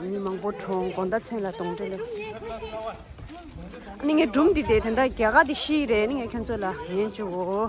mi mang bo thong kon da chen la tong de le ni nge drum di de thanda kya ga di shi re ni nge khen cho la yen chu go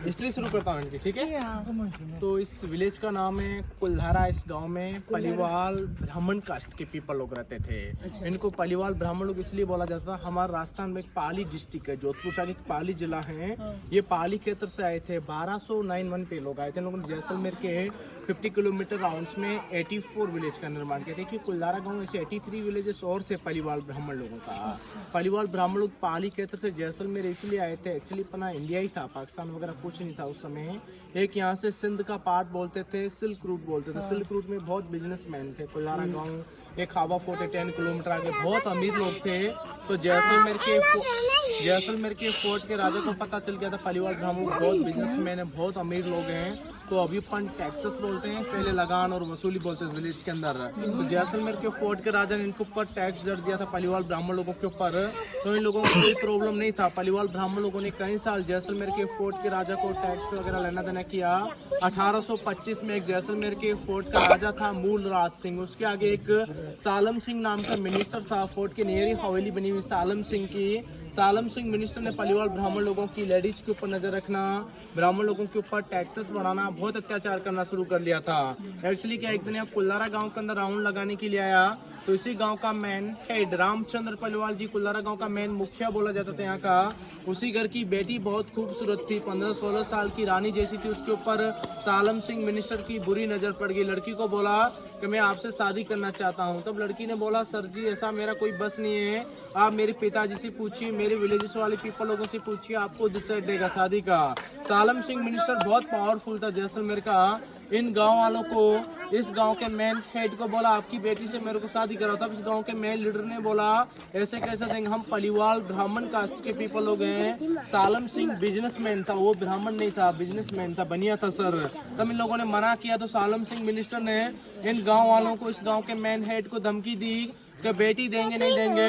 history शुरू करता हूँ इनकी, ठीक है। तो इस village का नाम है कुल्हारा। इस गांव में पलीवाल ब्राह्मण कास्ट के पीपल लोग रहते थे। इनको पलीवाल ब्राह्मण लोग इसलिए बोला जाता था। हमारा राजस्थान में एक पाली डिस्ट्रिक्ट है, जोधपुर का एक पाली जिला है। ये पाली क्षेत्र से आए थे। 1291 पे लोग आए थे। लोगों ने जैसलमेर के 50 किलोमीटर राउंड्स में 84 विलेज का निर्माण किया था। कि कुल्हारा गाँव ऐसे 83 विलेजेस और से पलीवाल ब्राह्मण लोगों का। पलीवाल ब्राह्मण लोग पाली क्षेत्र से जैसलमेर इसलिए आए थे। एक्चुअली अपना इंडिया ही था, पाकिस्तान वगैरह कुछ नहीं था उस समय। एक यहाँ से सिंध का पार्ट बोलते थे, सिल्क रूट बोलते थे। सिल्क रूट में बहुत बिजनेसमैन थे। कुल्हारा गांव एक खाबा फोर्ट 10 किलोमीटर आगे बहुत अमीर लोग थे। तो जैसलमेर के फोर्ट के राजा को पता चल गया था पलीवाल ब्राह्मण बहुत बिजनेसमैन है, बहुत अमीर लोग हैं। तो अभी अपन टैक्सेस बोलते हैं, पहले लगान और वसूली बोलते थे विलेज के अंदर। तो जैसलमेर के फोर्ट के राजा ने इनके ऊपर टैक्स जड़ दिया था पलीवाल ब्राह्मण लोगों के ऊपर। तो इन लोगों को कोई प्रॉब्लम नहीं था। पलीवाल ब्राह्मण लोगों ने कई साल जैसलमेर के फोर्ट के राजा को टैक्स वगैरह लेना देना किया। 1825 में एक जैसलमेर के फोर्ट का राजा था मूल राज सिंह। उसके आगे एक सालम सिंह नाम का मिनिस्टर था। फोर्ट के नियर ही हवेली बनी हुई सालम सिंह की। सालम सिंह मिनिस्टर ने पलीवाल ब्राह्मण लोगों की लेडीज के ऊपर नजर रखना, ब्राह्मण लोगों के ऊपर टैक्सेस बढ़ाना, बहुत अत्याचार करना शुरू कर लिया था। एक्चुअली क्या एक दिन यहाँ कुल्हारा गांव के अंदर राउंड लगाने के लिए आया। तो इसी गांव का मेन हेड रामचंद्र पलीवाल जी, कुल्हारा गांव का मेन मुखिया बोला जाता था यहाँ का। उसी घर की बेटी बहुत खूबसूरत थी, 15-16 साल की रानी जैसी थी। उसके ऊपर सालम सिंह मिनिस्टर की बुरी नजर पड़ गई। लड़की को बोला कि मैं आपसे शादी करना चाहता हूँ। तब लड़की ने बोला सर जी ऐसा मेरा कोई बस नहीं है, आप मेरे पिताजी से पूछिए, मेरे विलेजेस वाले पीपल लोगों से पूछिए, आपको डिसाइड देगा शादी का। सालम सिंह मिनिस्टर बहुत पावरफुल था जैसलमेर का। इन गांव वालों को, इस गांव के मेन हेड को बोला आपकी बेटी से मेरे को शादी करो। तब इस गांव के मेन लीडर ने बोला ऐसे कैसे देंगे, हम पलीवाल ब्राह्मण कास्ट के पीपल लोग हैं। सालम सिंह बिजनेसमैन था, वो ब्राह्मण नहीं था, बिजनेसमैन था, बनिया था सर। तब इन लोगों ने मना किया। तो सालम सिंह मिनिस्टर ने इन गाँव वालों को, इस गाँव के मेन हेड को धमकी दी कि बेटी देंगे नहीं देंगे,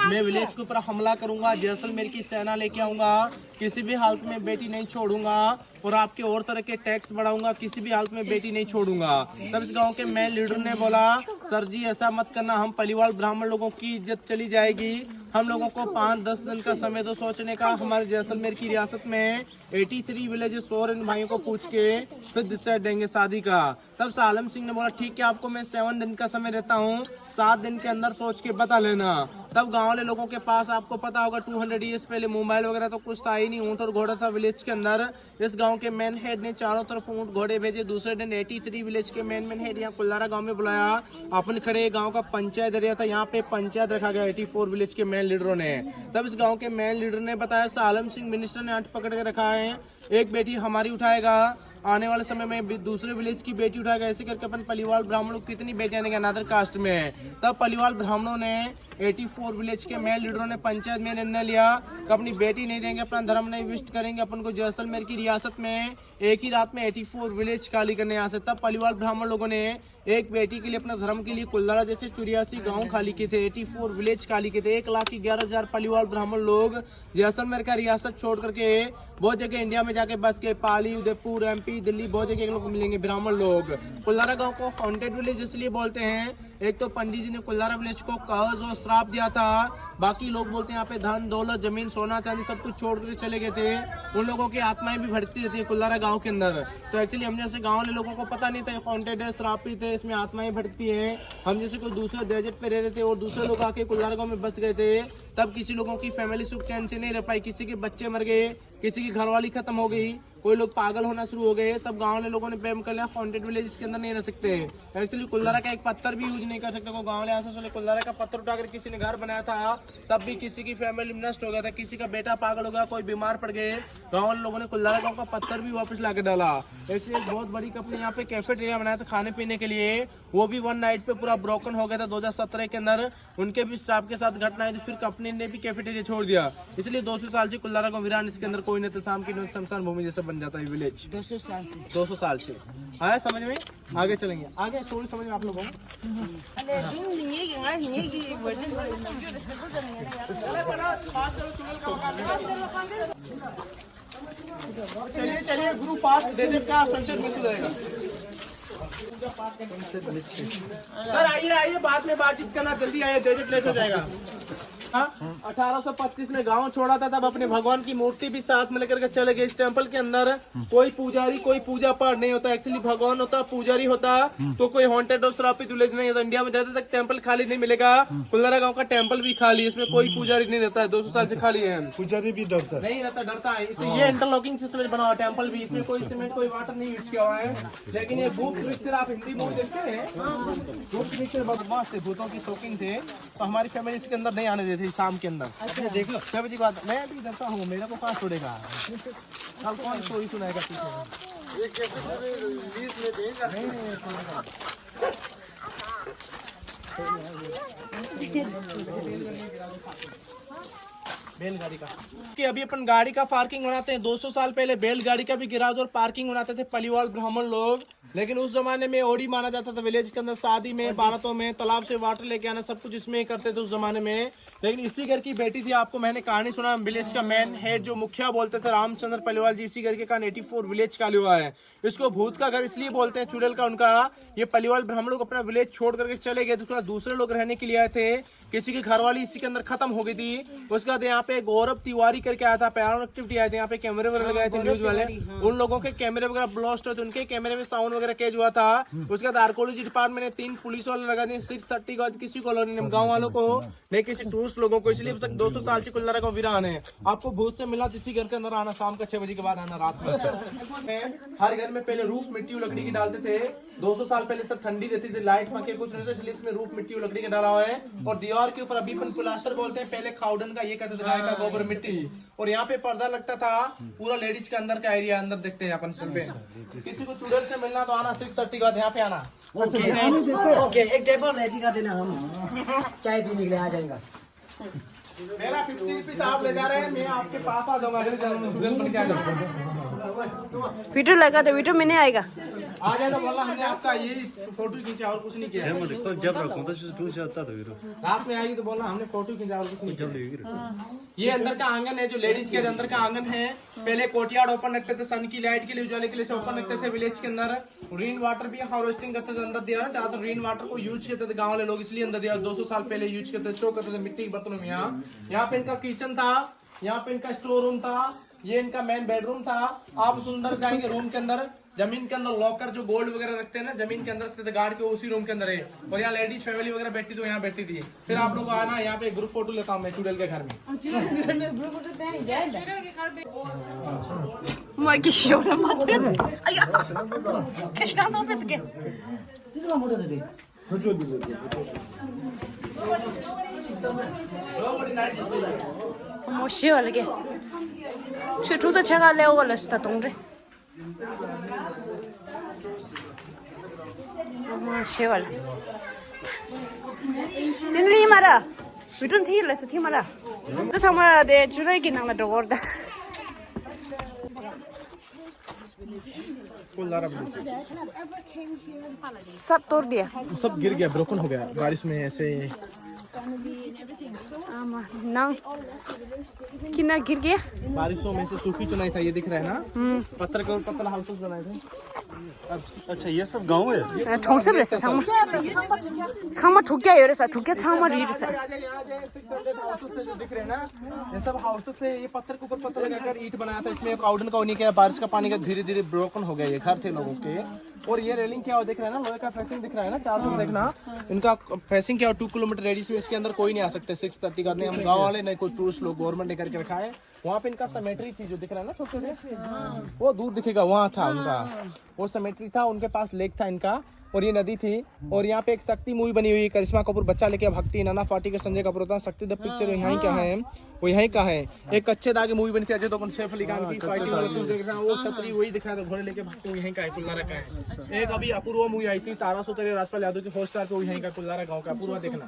मैं विलेज के ऊपर हमला करूंगा, जैसलमेर की सेना लेके आऊंगा, किसी भी हालत में बेटी नहीं छोड़ूंगा और आपके और तरह के टैक्स बढ़ाऊंगा, किसी भी हालत में बेटी नहीं छोड़ूंगा। तब इस गांव के मेन लीडर ने बोला सर जी ऐसा मत करना, हम पलीवाल ब्राह्मण लोगों की इज्जत चली जाएगी। हम लोगों को 5-10 दिन का समय दो सोचने का। हमारे जैसलमेर की रियासत में 83 विलेजेस और इन भाइयों को पूछ के फिर डिसाइड देंगे शादी का। तब सालम सिंह ने बोला ठीक है, आपको मैं 7 दिन का समय देता हूँ, 7 दिन के अंदर सोच के बता लेना। तब गाँव वाले लोगों के पास आपको पता होगा 200 ईयर्स पहले मोबाइल वगैरह तो कुछ था ही नहीं, ऊँट और घोड़ा था विलेज के अंदर। इस गाँव के मेन हेड ने चारों तरफ ऊँट घोड़े भेजे। दूसरे दिन 83 विलेज के मेन हेड यहाँ कुल्हारा गाँव में बुलाया। अपन खड़े गाँव का पंचायत एरिया था, यहाँ पे पंचायत रखा गया 84 विलेज के मेन लीडरों ने। तब इस गांव के मेन लीडर ने बताया सालम सिंह मिनिस्टर ने 8 पकड़ के रखा है, एक बेटी हमारी उठाएगा, आने वाले समय में दूसरे विलेज की बेटी उठाएगा। ऐसे करके अपन पलीवाल ब्राह्मणों को कितनी बेटियां देंगे अनादर कास्ट में। तब पलीवाल ब्राह्मणों ने 84 विलेज के मेन लीडरों ने पंचायत में निर्णय लिया कि अपनी बेटी नहीं देंगे, अपना धर्म नहीं विष्ट करेंगे, अपन को जैसलमेर की रियासत में एक ही रात में 84 विलेज खाली करने यहाँ से। तब पलीवाल ब्राह्मण लोगों ने एक बेटी के लिए, अपना धर्म के लिए कुल्हारा जैसे 84 गांव खाली किए थे, 84 विलेज खाली किए थे। 1,11,000 पलीवाल ब्राह्मण लोग जैसलमेर का रियासत छोड़ करके बहुत जगह इंडिया में जाके बस के, पाली, उदयपुर, MP, दिल्ली, बहुत जगह लोग मिलेंगे ब्राह्मण लोग। कुल्हारा गांव को हॉन्टेड विलेज इसलिए बोलते हैं, एक तो पंडित जी ने कुल्हारा विलेज को कर्ज और श्राप दिया था, बाकी लोग बोलते हैं यहाँ पे धन दौलत जमीन सोना चांदी सब कुछ छोड़ कर चले गए थे। उन लोगों की आत्माएं भी भटकती रहती है कुल्हारा गांव के अंदर। तो एक्चुअली हम जैसे गांव वाले लोगों को पता नहीं था हॉन्टेड है, श्रापित है, इसमें आत्माएं भटकती हैं। हम जैसे कोई दूसरे डेजर्ट पे रह रहे थे और दूसरे लोग आके कुल्हारा गांव में बस गए थे, तब किसी लोगों की फैमिली सुख चैन से नहीं रह पाई, किसी के बच्चे मर गए, किसी की घरवाली खत्म हो गई, कोई लोग पागल होना शुरू हो गए। तब गांव वाले लोगों ने प्रेम कर लिया हॉन्टेड विलेज के अंदर नहीं रह सकते। एक्चुअली कुल्हारा का एक पत्थर भी यूज नहीं कर सकते। गांव वाले ऐसा सोचे कुल्हारा का पत्थर उठाकर किसी ने घर बनाया था, तब भी किसी की फैमिली नष्ट हो गया था, किसी का बेटा पागल हो गया, कोई बीमार पड़ गए, गांव वाले लोगों ने कुल्हारा गांव का पत्थर भी वापस ला के डाला। एक्चुअली एक बहुत बड़ी कंपनी यहाँ पे कैफेटेरिया बनाया था खाने पीने के लिए, वो भी 1 नाइट पे पूरा ब्रोकन हो गया था 2017 के अंदर। उनके भी स्टाफ के साथ घटना आई, तो फिर कंपनी ने भी कैफेटेरिया छोड़ दिया। इसलिए 200 साल से कुल्हारा गांव वीरान, इसके अंदर कोई नहीं था, शाम की शमशान भूमि जैसा बन जाता है विलेज 200 साल से 200 साल से। आया समझ में? आगे चलेंगे, आगे स्टोरी समझ में आप लोगों को। चलिए चलिए गुरु फास्ट डेजर्ट का सनसेट मिस हो जाएगा। सर आइए आइए, बाद में बातचीत करना, जल्दी आइए, डेजर्ट लेट हो जाएगा। हाँ 1825 में गांव छोड़ा था, तब अपने भगवान की मूर्ति भी साथ में लेकर के चले गए। इस टेम्पल के अंदर कोई पुजारी कोई पूजा पाठ नहीं होता, एक्चुअली भगवान होता, पुजारी होता, तो कोई हॉन्टेड और श्रापित विलेज नहीं होता। इंडिया में ज्यादा तक टेम्पल खाली नहीं मिलेगा, कुल्लारा गांव का टेम्पल भी खाली, इसमें कोई पुजारी नहीं रहता है, 200 साल से खाली है। पुजारी भी डरता नहीं रहता, डरता है। इसे ये इंटरलॉकिंग सिस्टम बना हुआ टेम्पल भी, इसमें कोई सीमेंट कोई वाटर नहीं यूज किया हुआ है। लेकिन ये भूत पिक्चर आप हिंदी मूवी देखते हैं, भूत पिक्चर बदमाश थे, भूतों की शौकीन थे, तो हमारी फैमिली इसके अंदर नहीं आने देती शाम के अंदर। अच्छा देखो 6 बजे बाद मैं भी डरता हूँ, मेरे को कहाँ छोड़ेगा, कल कौन स्टोरी सुनाएगा पीछे। बैलगाड़ी का कि अभी अपन गाड़ी का पार्किंग बनाते हैं। 200 साल पहले बैलगाड़ी का भी गिराज और पार्किंग बनाते थे पलीवाल ब्राह्मण लोग। लेकिन उस जमाने में ओडी माना जाता था, विलेज के अंदर शादी में, बारातों में, तालाब से वाटर लेके आना, सब कुछ इसमें करते थे उस जमाने में। लेकिन इसी घर की बेटी थी, आपको मैंने कहानी सुना, विलेज का मेन हेड जो मुखिया बोलते थे रामचंद्र पलीवाल जी, इसी घर के कान 84 विलेज का हुआ है। इसको भूत का घर इसलिए बोलते हैं, चुड़ैल का उनका। ये पलीवाल ब्राह्मण लोग अपना विलेज छोड़ करके चले गए, उसके बाद दूसरे लोग रहने के लिए आए थे। किसी की घरवाली इसी के अंदर खत्म हो गई थी। उसके बाद यहाँ पे गौरव तिवारी करके आया था, पैरानॉर्मल एक्टिविटी आए थे, यहाँ पे कैमरे वगैरह लगाए थे न्यूज वाले। उन लोगों के कैमरे वगैरह ब्लास्ट हुए थे, उनके कैमरे में साउंड वगैरह कैच हुआ था। उसके बाद आर्कोलॉजी डिपार्टमेंट ने 3 पुलिस वाले लगा दिए। 6:30 के बाद किसी कॉलोनी ने, गाँव वालों को नहीं, किसी टूरिस्ट लोगों को, इसलिए 200 साल से कुल्लारा गाँव वीरान है। आपको भूत से मिला तो इसी घर के अंदर आना, शाम का 6 बजे के बाद आना, रात में। हर घर में पहले रूफ मिट्टी लकड़ी की डालते थे। 200 साल पहले सब ठंडी रहती थी, लाइट पंखे कुछ नहीं था, इसलिए इसमें रूफ मिट्टी मिट्टी का डाला हुआ है। और दीवार के ऊपर अभी प्लास्टर बोलते हैं, पहले खाउडन का, ये कहते थे गाय का गोबर मिट्टी। और यहाँ पे पर्दा लगता था, पूरा लेडीज के अंदर का एरिया, अंदर देखते हैं अपन सब पे। किसी को चुड़ैल से मिलना तो आना 6:30 के बाद यहाँ पे आना। ओके, एक टेबल रेडी कर देना, हम चाय पीने के लिए आ जाएगा। मेरा 50 रुपीज आप ले जा रहे हैं, मैं आपके पास आ जाऊंगा, अगले जन्म में चुड़ैल बन के आ जाऊंगा। वीडियो लगा तो वीडियो में नहीं आएगा, आ जाए तो बोला हमने आपका ये फोटो खींचा और कुछ नहीं किया। रात में आएगी तो बोलना हमने फोटो खींचा और कुछ नहीं किया। ये अंदर का आंगन है, जो लेडीज के अंदर का आंगन है। पहले कोर्टयार्ड ओपन रखते थे, सन की लाइट के लिए, उजाले के लिए से ओपन रखते थे विलेज के अंदर। रेन वाटर भी हार्वेस्टिंग करते थे, अंदर दिया ना, ज्यादा रेन वाटर को यूज करते थे गाँव वाले लोग, इसलिए अंदर दिया। 200 साल पहले यूज करते थे, स्टोर करते थे मिट्टी के बर्तनों में। यहाँ पे इनका किचन था, यहाँ पे इनका स्टोर रूम था, ये इनका मेन बेडरूम था। आप सुंदर जाएंगे रूम के अंदर, जमीन के अंदर लॉकर जो गोल्ड वगैरह रखते हैं ना, जमीन के अंदर रखते थे गार्ड के, उसी रूम के अंदर है। और यहाँ लेडीज फैमिली वगैरह बैठती थी, यहाँ बैठती थी। फिर आप लोग आना, यहाँ पे ग्रुप फोटो लेता हूँ मैं चुड़ैल के घर में। 시원하게 주도 제가 레오를 했다 동네 시원 근데 말아 위든 티를 티 말아 또 정말 내 주로이긴 나가 도거다 सब तोड़ दिया, सब गिर गया, ब्रोकन हो गया बारिश में ऐसे। कितना गिर गया, बारिशों में से सूखी चुनाई था, ये दिख रहा है ना, पत्थर के ऊपर पत्थर हाउसेस बनाए थे। अच्छा ये सब गांव है, 정습을 했어. 상마 두개 열었어. 두개 상마를 이랬어. दिख रहे हैं ना, ये सब हाउसेस से, ये पत्थर के ऊपर पत्थर लगाकर ईंट बनाया था। इसमें क्राउडन का होने के बारिश का पानी का धीरे धीरे ब्रोकन हो गया, ये घर थे लोगों के। और ये रेलिंग क्या हो दिख रहा है ना, लोहे का फेंसिंग दिख रहा है ना, चार तरफ देखना, इनका फेंसिंग क्या हो 2 किलोमीटर रेडियस में, इसके अंदर कोई नहीं आ सकते। 6:30 का नहीं, हम गाँव वाले नहीं, कोई टूरिस्ट लोग, गवर्नमेंट ने करके रखा है। वहाँ पे इनका सेमेट्री थी, जो दिख रहा है ना छोटे छोटे, वो दूर दिखेगा, वहाँ था उनका वो सेमेट्री था। उनके पास लेक था इनका, और ये नदी थी। और यहाँ पे एक शक्ति मूवी बनी हुई है, करिश्मा कपूर बच्चा लेके, भक्ति, नाना पाटेकर, संजय कपूर होता है। शक्ति द पिक्चर यहीं का है, वो यहीं का है। एक कच्चे दागे मूवी बनी थी अजय देवगन, सैफ अली खान की, फाइटिंग वाला सीन देख रहे हैं, वो छतरी वही दिखाया था, घोड़े लेके भक्ति, यहीं का है, कुल्लारा का है। एक अभी अपूर्वा मूवी आई थी, तारा सुतरी, राजपाल यादव की होस्टार पे, वो यहीं का कुल्लारा गाँव का अपूर्वा, देखना।